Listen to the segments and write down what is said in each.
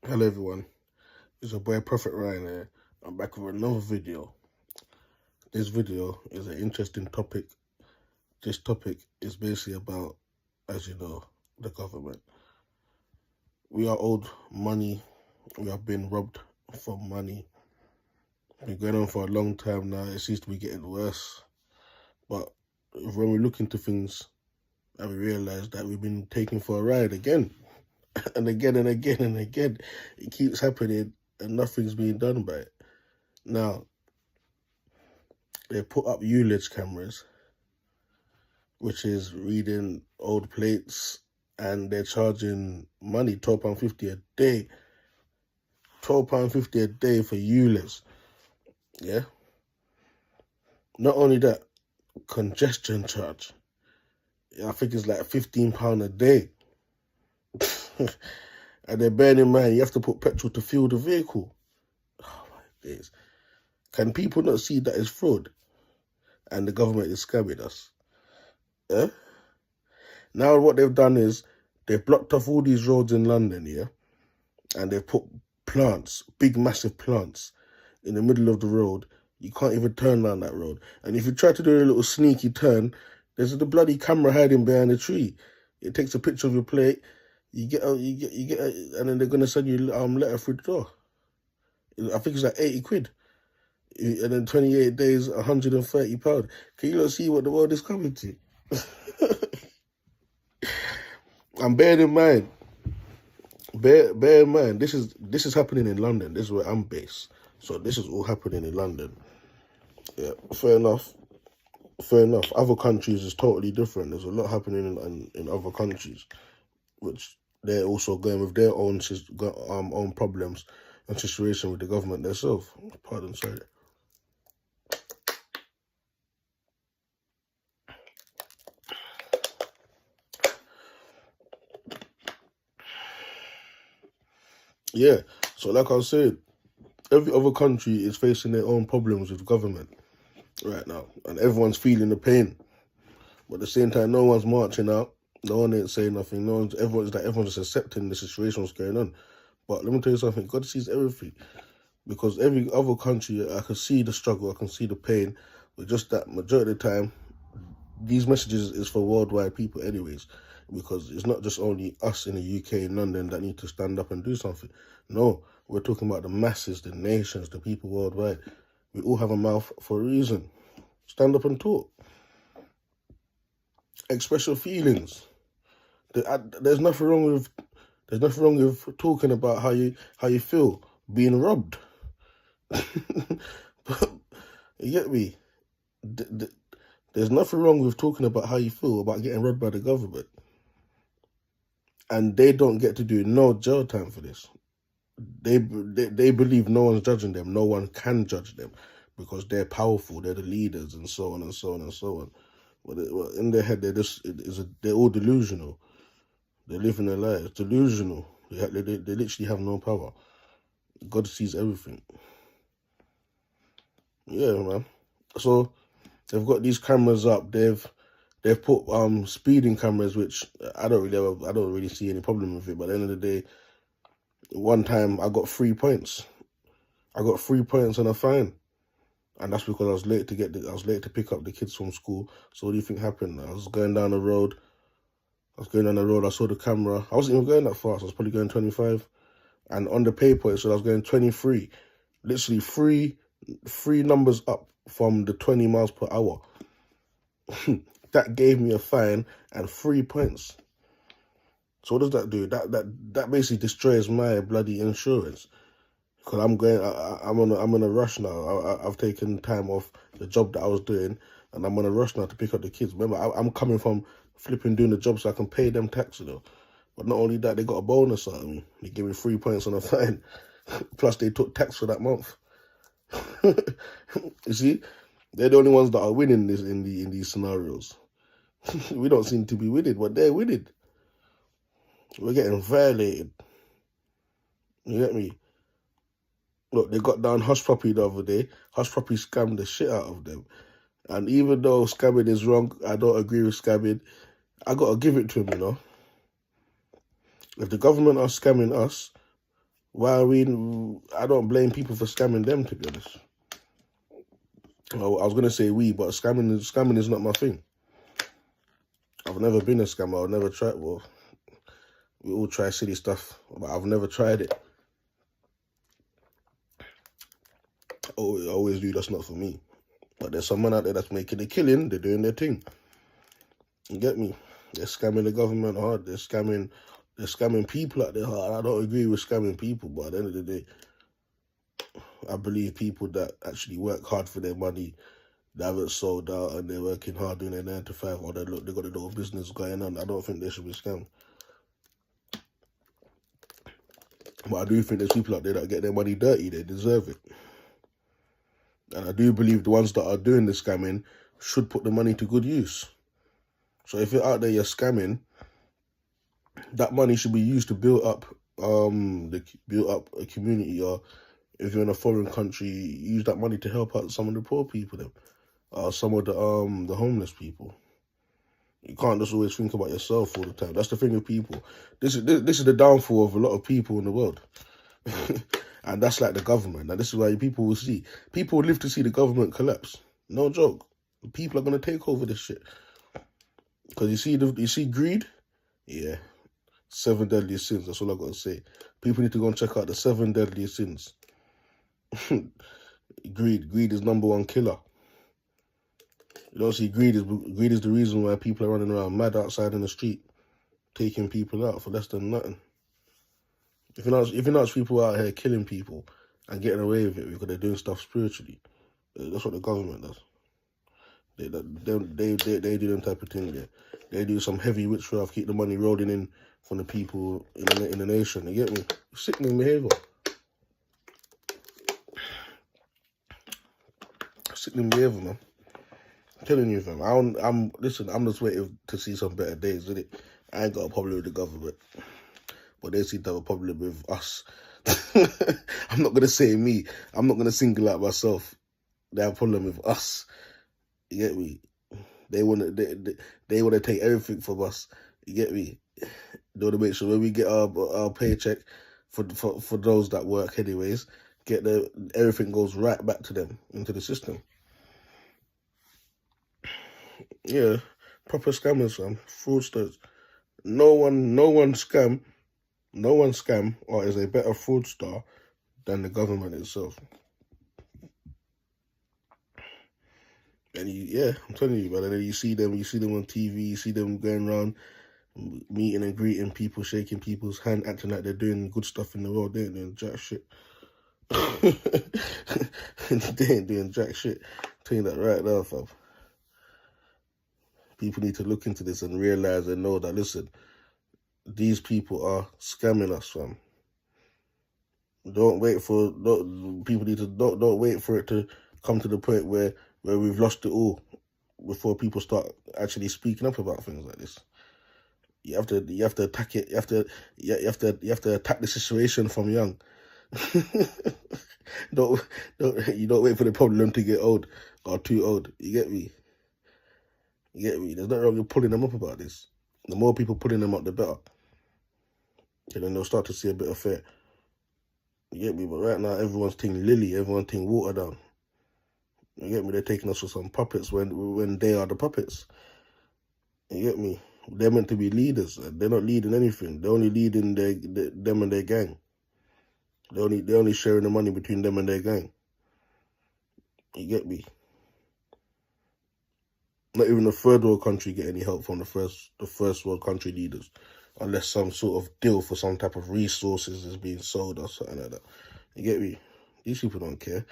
Hello everyone, it's your boy Proph Rye here. I'm back with another video. This video is an interesting topic. This topic is basically about, as you know, the government. We are owed money. We have been robbed for money. It's been going on for a long time now. It seems to be getting worse. But when we look into things and we realise that we've been taken for a ride again and again and again and again, it keeps happening and nothing's being done by it. Now, they put up ULEZ cameras, which is reading old plates, and they're charging money, £12.50 a day. £12.50 a day for ULEZ. Yeah? Not only that, congestion charge. I think it's like £15 a day. And then bearing in mind, you have to put petrol to fuel the vehicle. Oh my days. Can people not see that it's fraud? And the government is scamming us. Yeah? Now what they've done is they've blocked off all these roads in London, yeah? And they've put plants, big massive plants, in the middle of the road. You can't even turn down that road. And if you try to do a little sneaky turn, there's the bloody camera hiding behind a tree. It takes a picture of your plate. You get, and then they're gonna send you letter through the door. I think it's like 80 quid. And then 28 days, £130. Can you not see what the world is coming to? And bear in mind, this is happening in London. This is where I'm based. So this is all happening in London. Yeah, fair enough. Other countries is totally different. There's a lot happening in other countries, which they're also going with their own problems and situation with the government themselves. Pardon, sorry. Yeah, so like I said, every other country is facing their own problems with government right now, and everyone's feeling the pain. But at the same time, no one's marching out. No one ain't saying nothing. Everyone's just accepting the situation what's going on. But let me tell you something. God sees everything, because every other country, I can see the struggle, I can see the pain, but just that majority of the time, these messages is for worldwide people anyways, because it's not just only us in the UK and London that need to stand up and do something. No, we're talking about the masses, the nations, the people worldwide. We all have a mouth for a reason. Stand up and talk. Express your feelings. There's nothing wrong with talking about how you feel being robbed. You get me? There's nothing wrong with talking about how you feel about getting robbed by the government. And they don't get to do no jail time for this. They believe no one's judging them. No one can judge them because they're powerful. They're the leaders and so on and so on and so on. But in their head, they're all delusional. They're living their lives delusional. They literally have no power. God sees everything. Yeah, man. So they've got these cameras up. They've put speeding cameras, which I don't really see any problem with it. But at the end of the day, one time I got 3 points. I got 3 points and a fine, and that's because I was late to pick up the kids from school. So what do you think happened? I was going down the road. I saw the camera. I wasn't even going that fast. I was probably going 25, and on the paper it said I was going 23. Literally three numbers up from the 20 miles per hour. That gave me a fine and 3 points. So what does that do? That basically destroys my bloody insurance, because I'm on a rush now. I've taken time off the job that I was doing, and I'm on a rush now to pick up the kids. Remember, I'm coming from flipping doing the job so I can pay them tax, you know. But not only that, they got a bonus out of me. They gave me 3 points on a fine. Plus they took tax for that month. You see, they're the only ones that are winning this in these scenarios. We don't seem to be winning, but they're winning. We're getting violated. You get me? Look, they got down Hush Puppy the other day. Hush Puppy scammed the shit out of them. And even though scamming is wrong, I don't agree with scamming. I got to give it to him, you know. If the government are scamming us, I don't blame people for scamming them, to be honest. I was going to say but scamming is not my thing. I've never been a scammer. I've never tried. Well, we all try silly stuff, but I've never tried it. I always do. That's not for me. But there's someone out there that's making a killing. They're doing their thing. You get me? They're scamming the government hard. They're scamming people out there hard. I don't agree with scamming people, but at the end of the day, I believe people that actually work hard for their money, they haven't sold out and they're working hard doing their 9 to 5, or they got a little business going on. I don't think they should be scammed. But I do think there's people out there that get their money dirty. They deserve it. And I do believe the ones that are doing the scamming should put the money to good use. So if you're out there, you're scamming, that money should be used to build up a community, or if you're in a foreign country, use that money to help out some of the poor people, some of the homeless people. You can't just always think about yourself all the time. That's the thing with people. This is the downfall of a lot of people in the world. And that's like the government. And this is why people will live to see the government collapse. No joke. People are gonna take over this shit. Because you see greed? Yeah. 7 deadliest sins, that's all I gotta say. People need to go and check out the 7 deadliest sins. Greed is #1 killer. You don't see greed is the reason why people are running around mad outside in the street, taking people out for less than nothing. If you notice people out here killing people and getting away with it because they're doing stuff spiritually, that's what the government does. They do them type of thing there. They do some heavy witchcraft, keep the money rolling in from the people in the nation. You get me? Sickening behaviour. Sickening behaviour, man. I'm telling you, fam. I'm just waiting to see some better days, innit? I ain't got a problem with the government, but they seem to have a problem with us. I'm not gonna say me. I'm not gonna single out myself. They have a problem with us. You get me? They wanna take everything from us. You get me? They wanna make sure when we get our paycheck for those that work anyways, everything goes right back to them into the system. Yeah, proper scammers, fam. Fraudsters. No one scam or is a better fraudster than the government itself. And I'm telling you, man. And then you see them on TV, you see them going around meeting and greeting people, shaking people's hand, acting like they're doing good stuff in the world. They ain't doing jack shit. They ain't doing jack shit. I'm telling you that right now, fam. People need to look into this and realize and know that, listen, these people are scamming us, fam. Don't wait for it to come to the point where we've lost it all before people start actually speaking up about things like this. You have to attack it. You have to attack the situation from young. You don't wait for the problem to get old or too old. You get me? There's nothing wrong with pulling them up about this. The more people pulling them up, the better. And then they'll start to see a bit of fear. You get me? But right now, everyone's team Lily, everyone's team water down. You get me? They're taking us for some puppets when they are the puppets. You get me? They're meant to be leaders. They're not leading anything. They're only leading them and their gang. They're only sharing the money between them and their gang. You get me? Not even the third world country get any help from the first world country leaders, unless some sort of deal for some type of resources is being sold or something like that. You get me? These people don't care.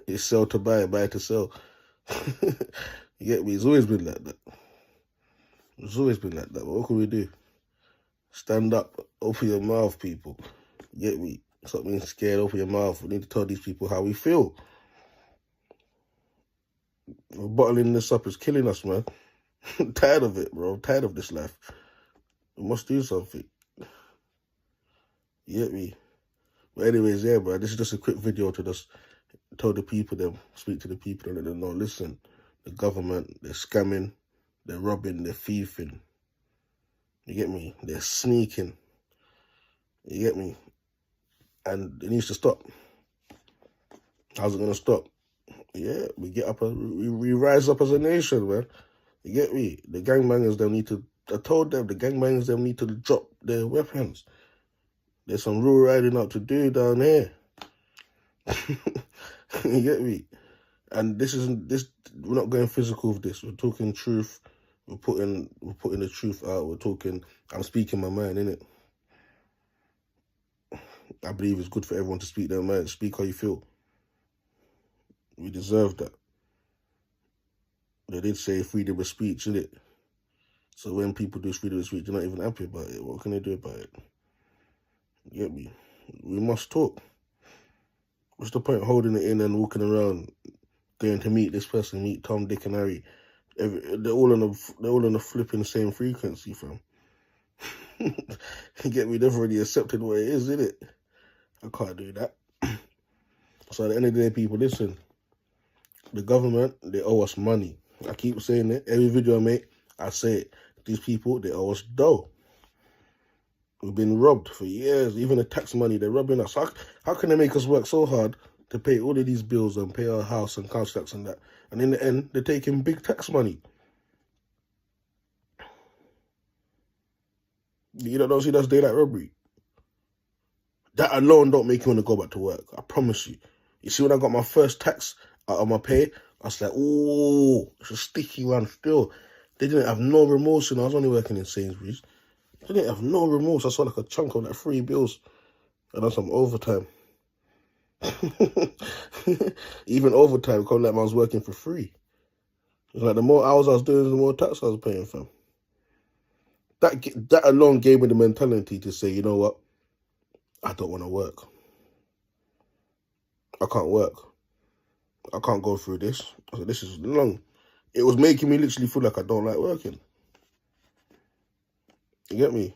It's sell to buy to sell. You get me? It's always been like that. It's always been like that. But what can we do? Stand up, open your mouth, people. You get me? Stop being scared, open your mouth. We need to tell these people how we feel. Bottling this up is killing us, man. I'm tired of it, bro. I'm tired of this life. We must do something. You get me? But anyways, yeah, bro, this is just a quick video to just tell the people, speak to the people and let them know, listen, the government, they're scamming, they're robbing, they're thieving. You get me? They're sneaking. You get me? And it needs to stop. How's it going to stop? Yeah, we get up, we rise up as a nation, man. You get me? The gangbangers, they need to, I told them, the gangbangers, they need to drop their weapons. There's some real riding up to do down here. You get me? And we're not going physical with this. We're talking truth. We're putting the truth out. We're talking, I'm speaking my mind, innit? I believe it's good for everyone to speak their mind, speak how you feel. We deserve that. They did say freedom of speech, innit? So when people do freedom of speech, they're not even happy about it. What can they do about it? You get me? We must talk. What's the point of holding it in and walking around, going to meet this person, meet Tom, Dick, and Harry? They're all on the flipping same frequency, fam. You get me? They've already accepted what it is, innit? I can't do that. So at the end of the day, people, listen. The government, they owe us money. I keep saying it. Every video I make, I say it. These people, they owe us dough. We've been robbed for years. Even the tax money, they're robbing us. How can they make us work so hard to pay all of these bills and pay our house and council tax and that? And in the end, they're taking big tax money. You don't see that's daylight robbery. That alone don't make you want to go back to work. I promise you. You see, when I got my first tax out of my pay, I was like, oh, it's a sticky one still. They didn't have no remorse, I was only working in Sainsbury's. They didn't have no remorse. I saw like a chunk of like 3 bills. And that's some overtime. Even overtime, because like I was working for free. It's like the more hours I was doing, the more tax I was paying, fam. That alone gave me the mentality to say, you know what? I don't want to work. I can't work. I can't go through this. I said, this is long. It was making me literally feel like I don't like working. You get me?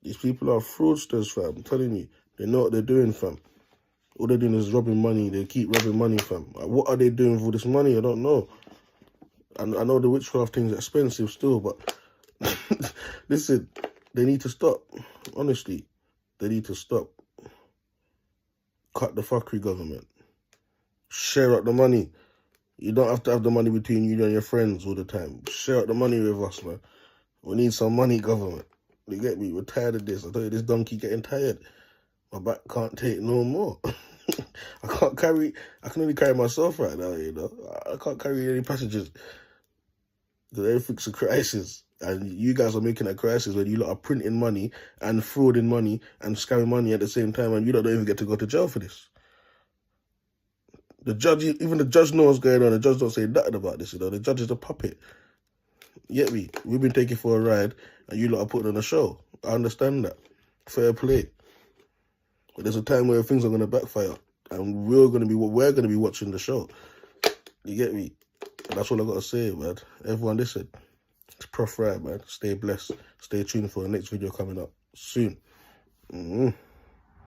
These people are fraudsters, fam. I'm telling you. They know what they're doing, fam. All they're doing is robbing money. They keep robbing money, fam. Like, what are they doing with all this money? I don't know. And I know the witchcraft thing's expensive still, but listen, they need to stop. Honestly, they need to stop. Cut the fuckery, government. Share out the money. You don't have to have the money between you and your friends all the time. Share out the money with us, man. We need some money, government. You get me? We're tired of this. I tell you, this donkey getting tired. My back can't take no more. I can only carry myself right now, you know. I can't carry any passengers. Because everything's a crisis. And you guys are making a crisis when you lot are printing money and frauding money and scamming money at the same time, and you lot don't even get to go to jail for this. The judge, even the judge knows what's going on. The judge don't say nothing about this, you know. The judge is a puppet. You get me? We've been taking for a ride, and you lot are putting on a show. I understand that. Fair play. But there's a time where things are going to backfire, and we're going to be watching the show. You get me? And that's all I got to say, man. Everyone, listen. It's Proph Rye, man. Stay blessed. Stay tuned for the next video coming up soon.